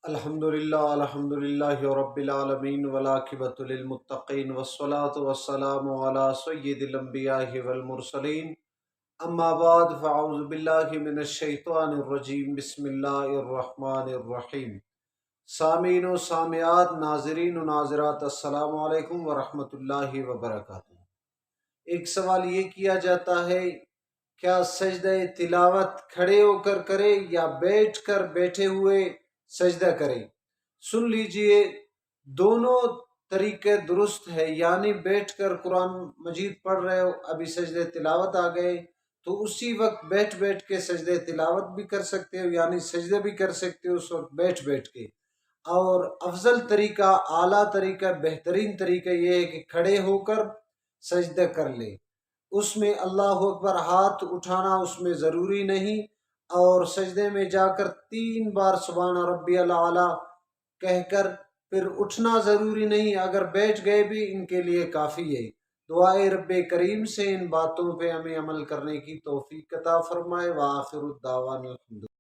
الحمدللہ رب العالمین والعاقبۃ للمتقین والصلاة والسلام علی سید الانبیاء والمرسلین اما بعد فاعوذ باللہ من الشیطان الرجیم بسم اللہ الرحمن الرحیم۔ سامعین و سامعات، ناظرین و ناظرات، السلام علیکم ورحمۃ اللہ وبرکاتہ۔ ایک سوال یہ کیا جاتا ہے، کیا سجدہ تلاوت کھڑے ہو کر کرے یا بیٹھ کر بیٹھے ہوئے سجدہ کرے؟ سن لیجئے، دونوں طریقے درست ہے۔ یعنی بیٹھ کر قرآن مجید پڑھ رہے ہو، ابھی سجدہ تلاوت آ گئے تو اسی وقت بیٹھ کے سجدہ تلاوت بھی کر سکتے ہو، یعنی سجدہ بھی کر سکتے ہو اس وقت بیٹھ کے۔ اور افضل طریقہ، اعلیٰ طریقہ، بہترین طریقہ یہ ہے کہ کھڑے ہو کر سجدہ کر لے۔ اس میں اللہ اکبر ہاتھ اٹھانا اس میں ضروری نہیں، اور سجدے میں جا کر 3 بار سبحان ربی الاعلیٰ کہہ کر پھر اٹھنا ضروری نہیں۔ اگر بیٹھ گئے بھی ان کے لیے کافی ہے۔ دعائے رب کریم سے ان باتوں پہ ہمیں عمل کرنے کی توفیق عطا فرمائے۔ وآخر الدعوانا الحمدللہ۔